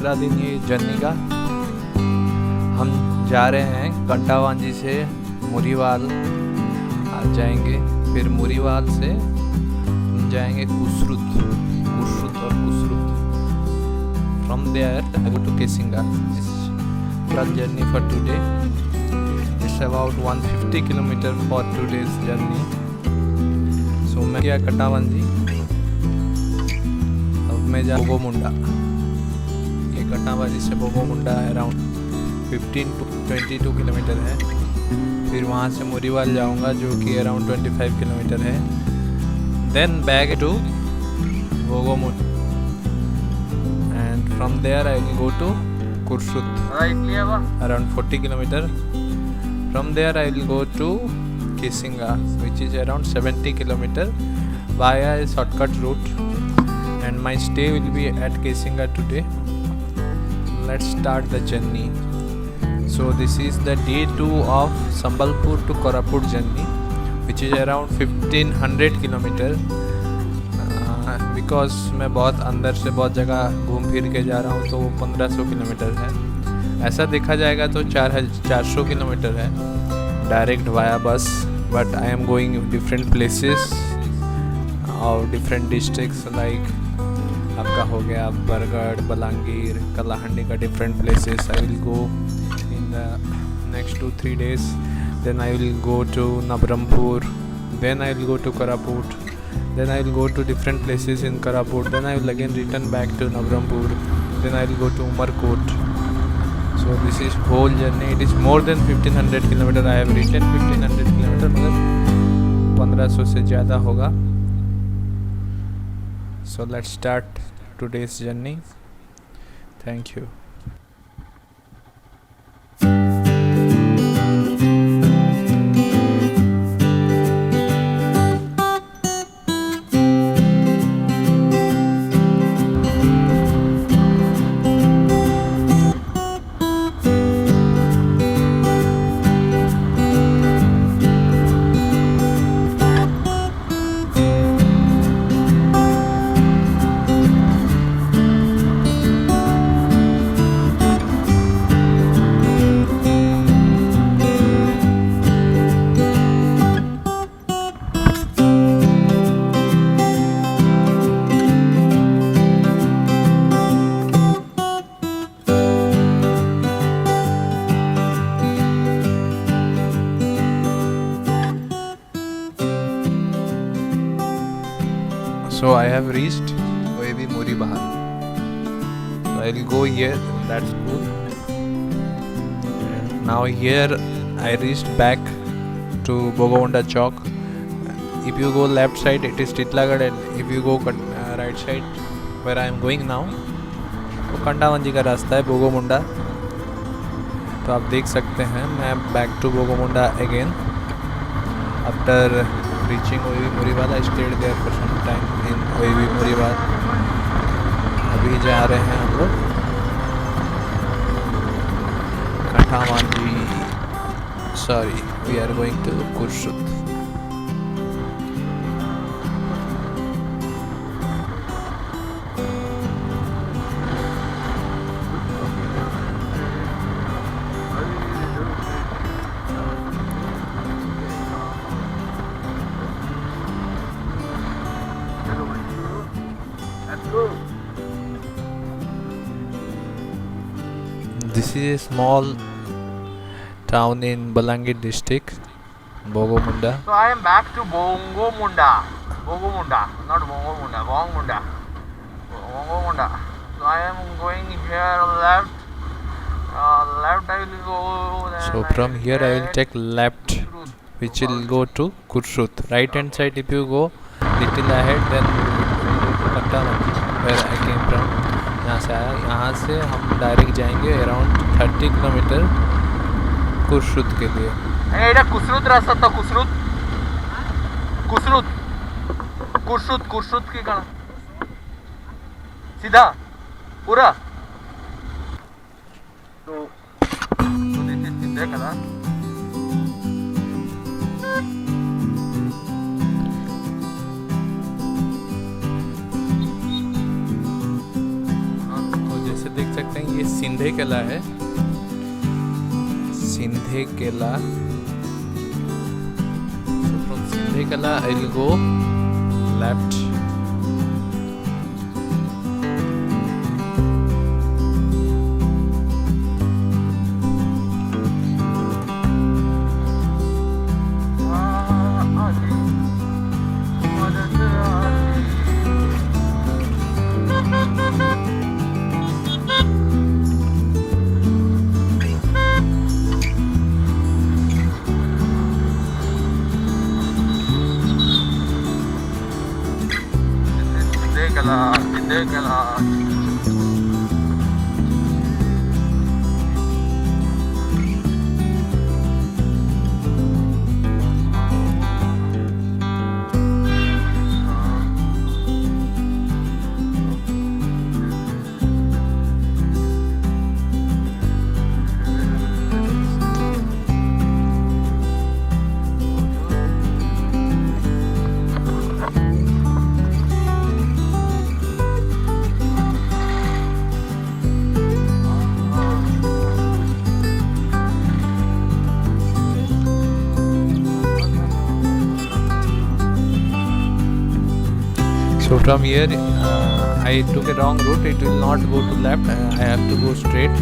दूसरा दिन ये जर्नी का। हम जा रहे हैं कंटावांजी से मुरीवाल आज जाएंगे, फिर मुरीवाल से जाएंगे कुसरुत और कुसरुत। From there I go to Kesinga. Total journey for today it's about 150 kilometer for today's journey. So मैं गया कंटावांजी, अब मैं जा बोगोमुंडा। ये कंटावांजी से बोगोमुंडा अराउंड 15 to 22 किलोमीटर है। फिर वहाँ से मुरीवाल जाऊँगा जो कि अराउंड 25 किलोमीटर है। Then back to Bogomunda and from there I will go to Kursut, around 40 kilometer. From there I will go to Kesinga, which is around 70 kilometer via a shortcut route, and my stay will be at Kesinga today. Let's start the journey. So this is the day 2 of Sambalpur to Koraput journey, which is around 1500 kilometer. Because मैं बहुत अंदर से बहुत जगह घूम फिर के जा रहा हूँ, तो वो 1500 किलोमीटर है। ऐसा देखा जाएगा तो 400 किलोमीटर है direct via bus, but I am going different places और डिफरेंट डिस्ट्रिक्ट्स। लाइक आपका हो गया बरगढ़, बलांगीर, कलाहंडी का different places. I will go in the next 2-3 days. Then I will go to Nabarangpur, then I will go to Koraput, then I will go to different places in Koraput, then I will again return back to Navarampur, then I will go to Umarkot. So this is whole journey. It is more than 1500 kilometer. I have written 1500 kilometer, मगर 1500 से ज़्यादा होगा. So let's start today's journey. Thank you. So I have reached OAV Muribahal. So I will go here in that school. And now here I reached back to Bogomunda Chowk. If you go left side it is Titlagarh, and if you go right side where I am going now, वो कंटावांजी का रास्ता है बोगोमुंडा। तो आप देख सकते हैं मैं back to Bogomunda again after reaching OAV Muribahal. I stayed there for some time in OAV Muribahal. अभी जा रहे हैं हम लोग कंटावांजी, sorry, we are going to Kursut. This is a small town in Balangir district, Bogomunda. So I am back to Bogomunda, not Bogomunda, Bogomunda. So I am going here left I will go. So from here I will take left, which will go to Kursut. Right hand side if you go little ahead, then Kantamanji, where I came from. यहाँ से आया, यहाँ से हम direct जाएंगे around 30 kilometre कुर्सुत के लिए। এটা কুসরুত রাস্তা তো কুসরুত की कहाँ सीधा पूरा तो सीधे करा। देख सकते सिंधे केला है, सिंधे केला. So from सिंधे केला I will go left. So from here I took a wrong route. It will not go to left. I have to go straight.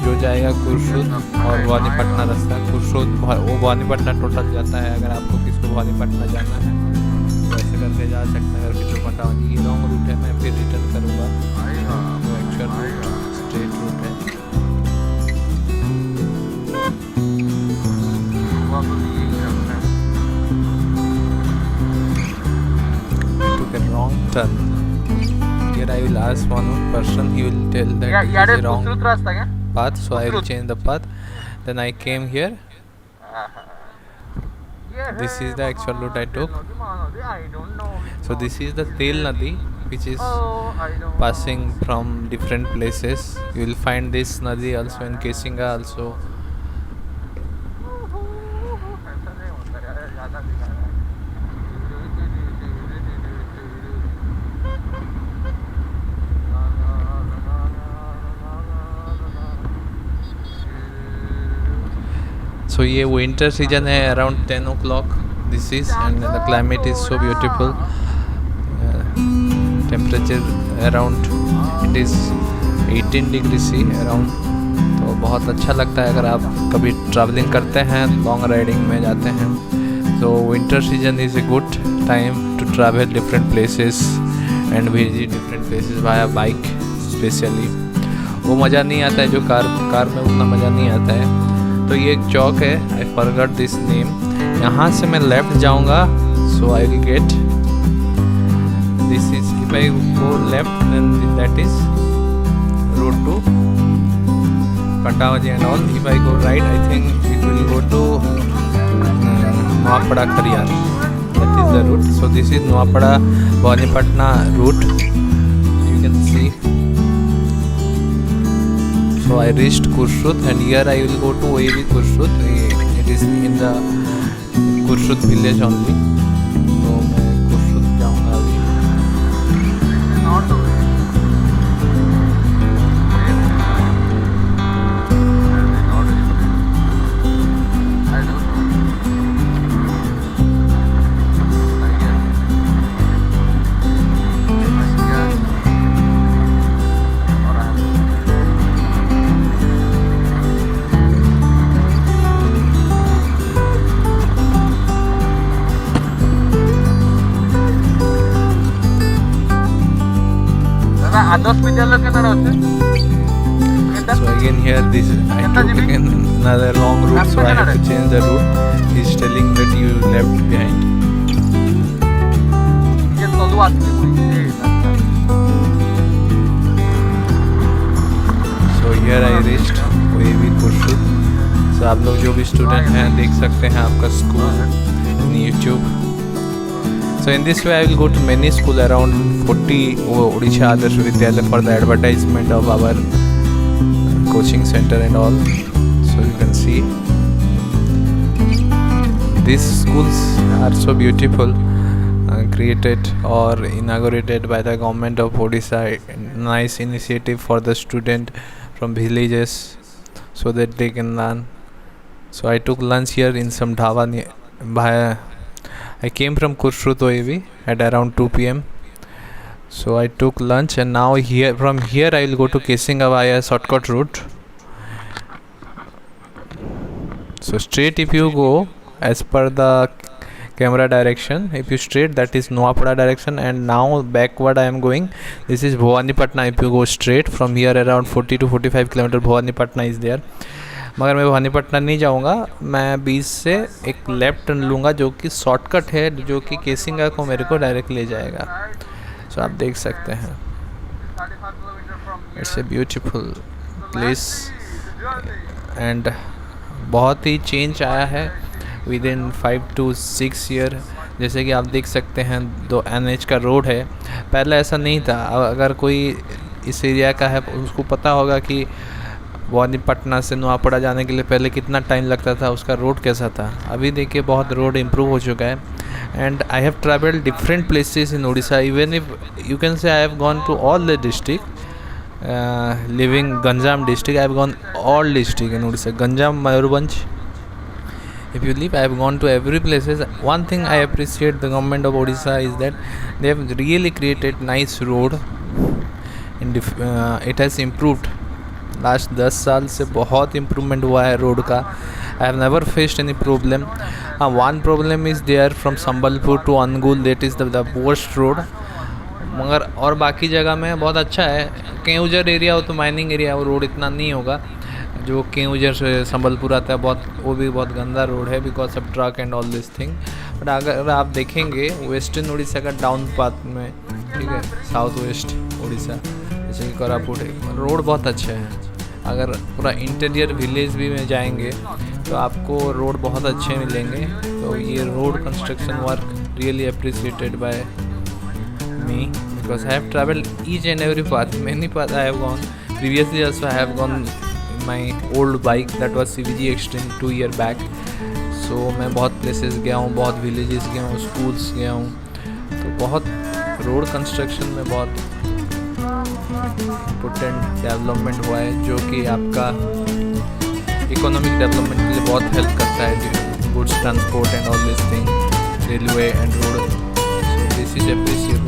जो जाएगा कुर्शुद और भवानीपटना रास्ता. कुर्शुद वो भवानीपटना टोटल जाता है. अगर आपको किसी को भवानीपटना जाना है वैसे करके जा सकते हैं. अगर किसी को पता हो ये रॉन्ग रूट है मैं फिर रिटर्न करूँगा. वो एक्चुअल रूट स्ट्रेट रूट है. A wrong turn. Here I will ask one person. He will tell that it is a wrong path. So I will change the path. Then I came here. This is the actual route I took. So this is the Tel Nadi, which is passing from different places. You will find this Nadi also in Kesinga also. So ये winter season है around 10 o'clock. This is and the climate is so beautiful. Temperature around it is 18 degree C around. तो बहुत अच्छा लगता है अगर आप कभी traveling करते हैं long riding में जाते हैं. So winter season is a good time to travel different places and visit different places via bike especially. वो मज़ा नहीं आता है जो कार में उतना मज़ा नहीं आता है. तो ये एक चौक है. I forgot this name. यहाँ से मैं लेफ्ट जाऊँगा. So I will get this is if I go left then that is road to Kantabanji and all. If I go right I think it will go to Nuapada Khariar. That is the route. So this is Nuapada Bhawanipatna route. You can see. So I reached Kurshud and here I will go to OAV Kurshud. It is in the Kurshud village only. तो मैं Kurshud जाऊँगा अभी. आदर्श विद्यालय के तरह होते. So again here this I took again another wrong route, so I have to change the route. He's telling that you left behind. ये चलू आती है. So here I reached OAV Kurshud. So आप लोग जो भी स्टूडेंट हैं देख सकते हैं आपका school in YouTube. So in this way I will go to many school around 40 Odisha Adarsh Vidyalaya for the advertisement of our coaching center and all. So you can see these schools are so beautiful, created or inaugurated by the government of Odisha. Nice initiative for the student from villages so that they can learn. So I took lunch here in some dhaba I came from Kurshutoevi at around 2 p.m. So I took lunch, and now from here I will go to Kesinga via shortcut route. So straight, if you go as per the camera direction, if you straight, that is Nuapada direction, and now backward I am going, this is Bhawanipatna. If you go straight from here, around 40 to 45 km Bhawanipatna is there. मगर मैं भवानीपटना नहीं जाऊंगा, मैं 20 से एक left turn लूँगा जो कि शॉर्टकट है, जो कि केसिंगा को मेरे को डायरेक्ट ले जाएगा. सो आप देख सकते हैं, it's a beautiful place and बहुत ही चेंज आया है विद इन 5 to 6 ईयर. जैसे कि आप देख सकते हैं, 2 NH का रोड है, पहले ऐसा नहीं था. अगर कोई इस एरिया का है उसको पता होगा कि भवानीपटना से नुआपड़ा जाने के लिए पहले कितना टाइम लगता था, उसका रोड कैसा था. अभी देखिए बहुत रोड इम्प्रूव हो चुका है. And I have travelled different places in Orissa, even if you can say I have gone to all the district. Living Ganjam district, I have gone all district in Orissa. Ganjam, Mayurbhanj, if you live, I have gone to every places. One thing I appreciate the government of Odisha is that they have really created nice road and it has improved. Last 10 साल से बहुत improvement हुआ है road का. I have never faced any problem. One problem is there from Sambalpur to Angul, that is the worst road. मगर और बाकी जगह में बहुत अच्छा है. केऊझर एरिया हो तो माइनिंग एरिया, वो रोड इतना नहीं होगा. जो केऊझर से संबलपुर आता है बहुत, वो भी बहुत गंदा रोड है because of truck and all this thing. But अगर आप देखेंगे वेस्टर्न उड़ीसा का डाउन पाथ में, ठीक है, साउथ वेस्ट उड़ीसा जैसे कि कोरापुट, रोड बहुत अच्छे हैं. अगर पूरा इंटीरियर विलेज भी में जाएंगे तो आपको रोड बहुत अच्छे मिलेंगे. तो ये road construction work really appreciated by me because I have travelled each and every path. Many path I have gone previously. Also I have gone my old bike that was CVG extreme 2 year back. So मैं बहुत places गया हूँ, बहुत villages गया हूँ, schools गया हूँ. तो बहुत रोड कंस्ट्रक्शन में बहुत इम्पोर्टेंट डेवलपमेंट हुआ है, जो कि आपका इकोनॉमिक डेवलपमेंट के लिए बहुत हेल्प करता है. Goods transport and all this thing, railway and road. So this is appreciable.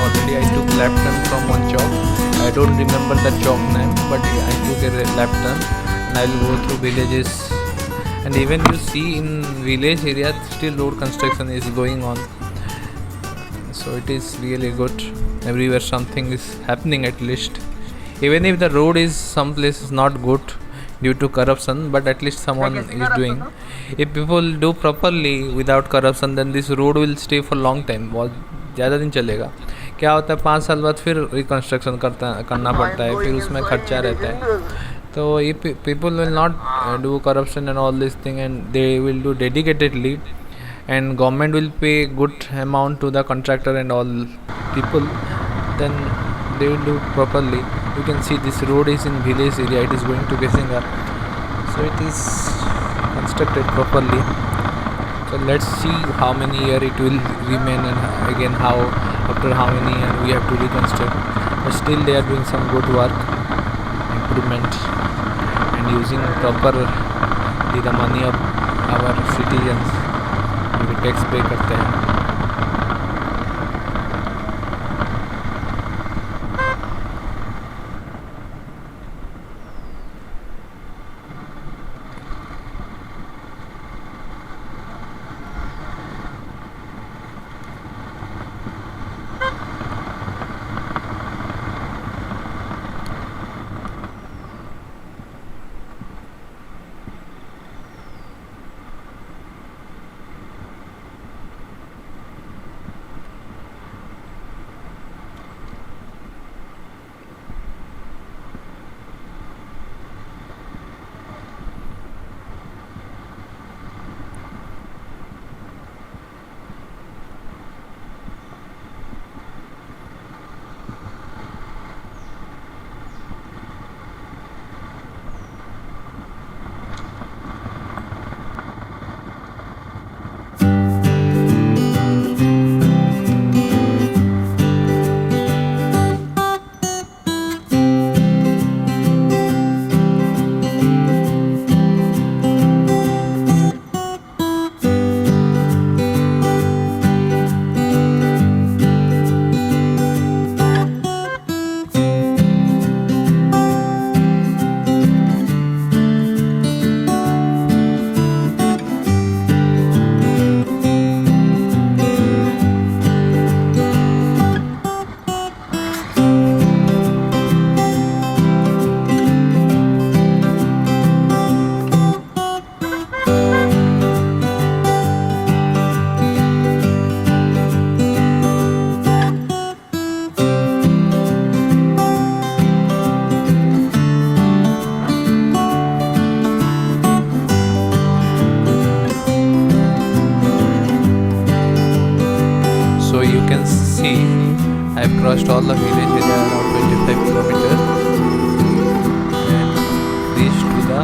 Already I took left turn from one chowk. I don't remember the chowk name, but I took a left turn and I will go through villages. And even you see in village area, still road construction is going on. So it is really good. Everywhere something is happening at least. Even if the road is some places not good due to corruption, but at least someone is doing. If people do properly without corruption, then this road will stay for long time. बहुत ज़्यादा दिन चलेगा. क्या होता है 5 साल बाद फिर रिकन्स्ट्रक्शन करना पड़ता है, फिर उसमें खर्चा रहता है. तो ये people will not do corruption and all this thing and they will do dedicatedly, and government will pay good amount to the contractor and all people, then they will do properly. You can see this road is in village area, it is going to Kesinga, so it is constructed properly. So let's see how many year it will remain, and again how after how many year we have to reconstruct. But still they are doing some good work, improvement, and using proper the money of our citizens, जो भी tax पे करते हैं. I've crossed all the village area around 25 kilometers and reached to the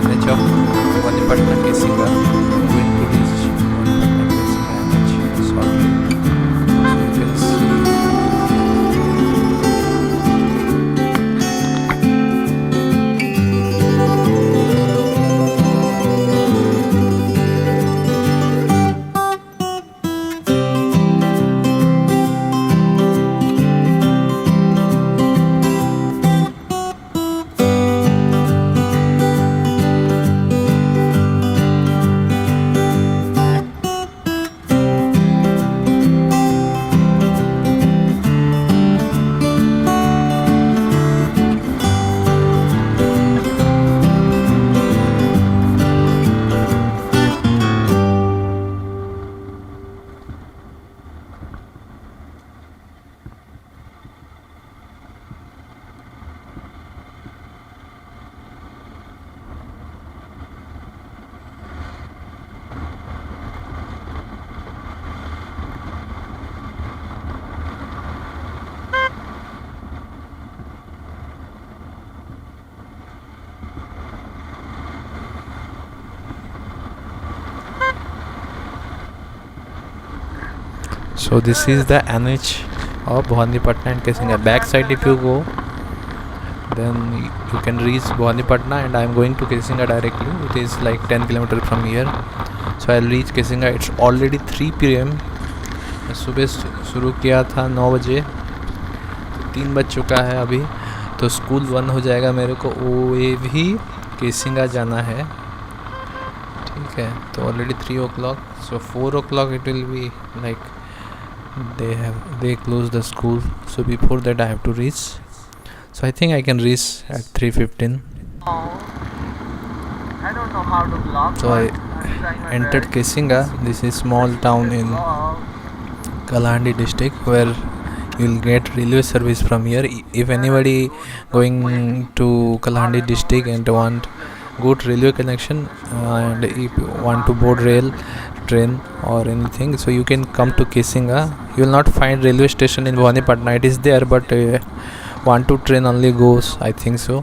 NH of Vanipatna Kesinga. Going to reach Vanipatna Kesinga NH shortly. So you can see. So this is the NH of Bhawanipatna and Kesinga. Backside if you go, then you can reach Bhawanipatna and I am going to Kesinga directly. It is like 10 kilometers from here. So I'll reach Kesinga. It's already 3 PM. सुबह शुरू किया था 9 बजे, 3 बज चुका है अभी. तो स्कूल 1 हो जाएगा मेरे को. वो भी केसिंगा जाना है. ठीक है, तो already 3 o'clock. So 4 o'clock it will be like they close the school. So before that I have to reach. So I think I can reach at 3:15. I don't know how to vlog. So I entered Kesinga. This is small town in Kalahandi district where you'll get railway service from here. If anybody going to Kalahandi district and want good railway connection and if you want to board rail, train or anything, so you can come to Kesinga. You will not find railway station in Bhawanipatna. It is there, but 1-2 train only goes, I think so.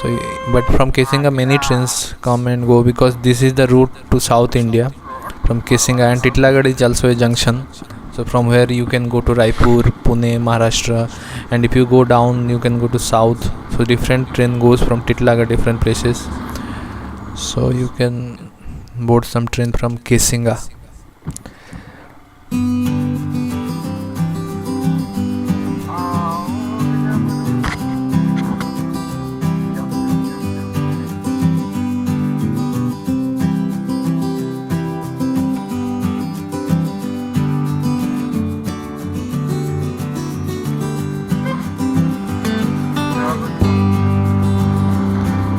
So but from Kesinga many trains come and go because this is the route to South India from Kesinga, and Titlagarh is also a junction. So from where you can go to Raipur, Pune, Maharashtra, and if you go down you can go to south. So different train goes from Titlagarh different places. So you can board some train from Kesinga.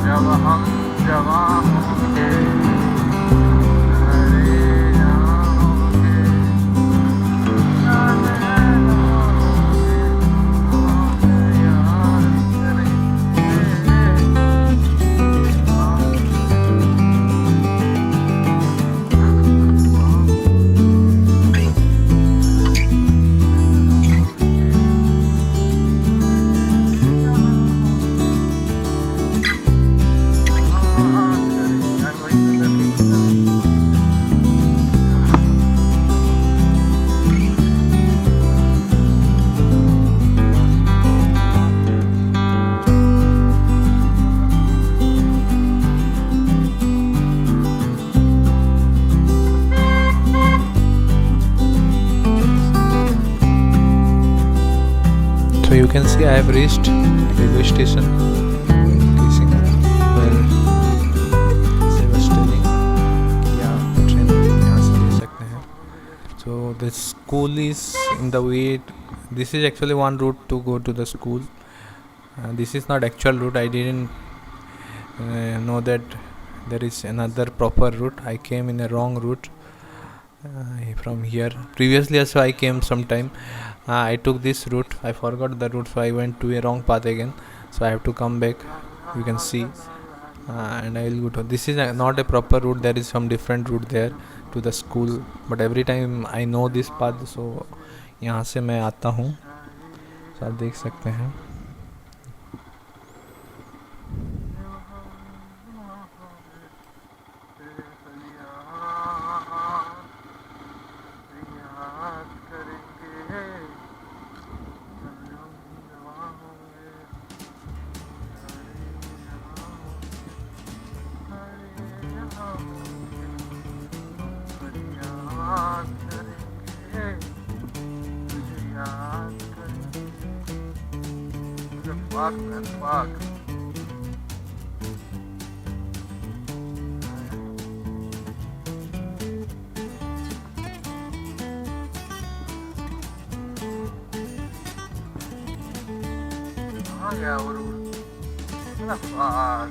जब हम जवान होंगे, हरे जाओगे, याद So you can see I have reached railway station in Kesinga where they was telling कि आप train यहाँ से ले सकते हैं. So the school is in the way. This is actually one route to go to the school. This is not actual route. I didn't know that there is another proper route. I came in a wrong route from here. Previously also I came sometime. I took this route. I forgot the route, so I went to a wrong path again. So I have to come back. You can see, and I will go to. This is not a proper route. There is some different route there to the school. But every time I know this path, so यहाँ से मैं आता हूँ, तो आप देख सकते हैं। Fuck, man, fuck. कहाँ गया वो rule? Fuck.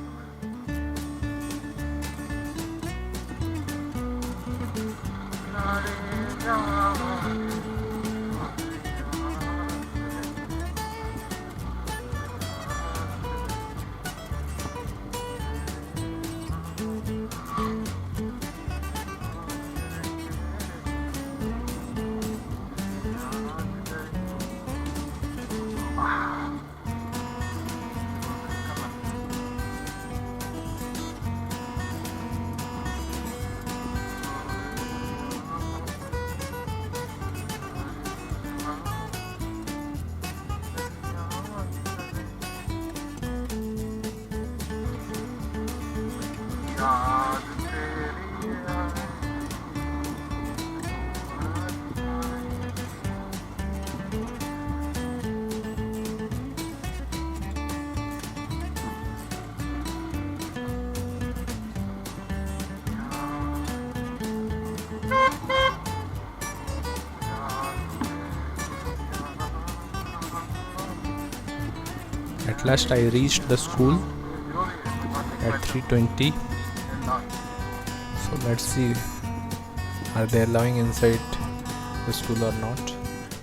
At last I reached the school at 3:20. So let's see, are they allowing inside the school or not.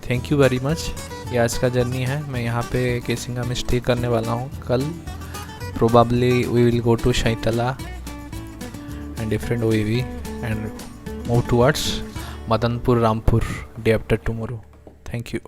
Thank you very much. ये आज का जर्नी है। मैं यहाँ पे केसिंगा में स्टे करने वाला हूँ। कल probably we will go to Shaitala and different OAV and move towards Madanpur Rampur day after tomorrow. Thank you.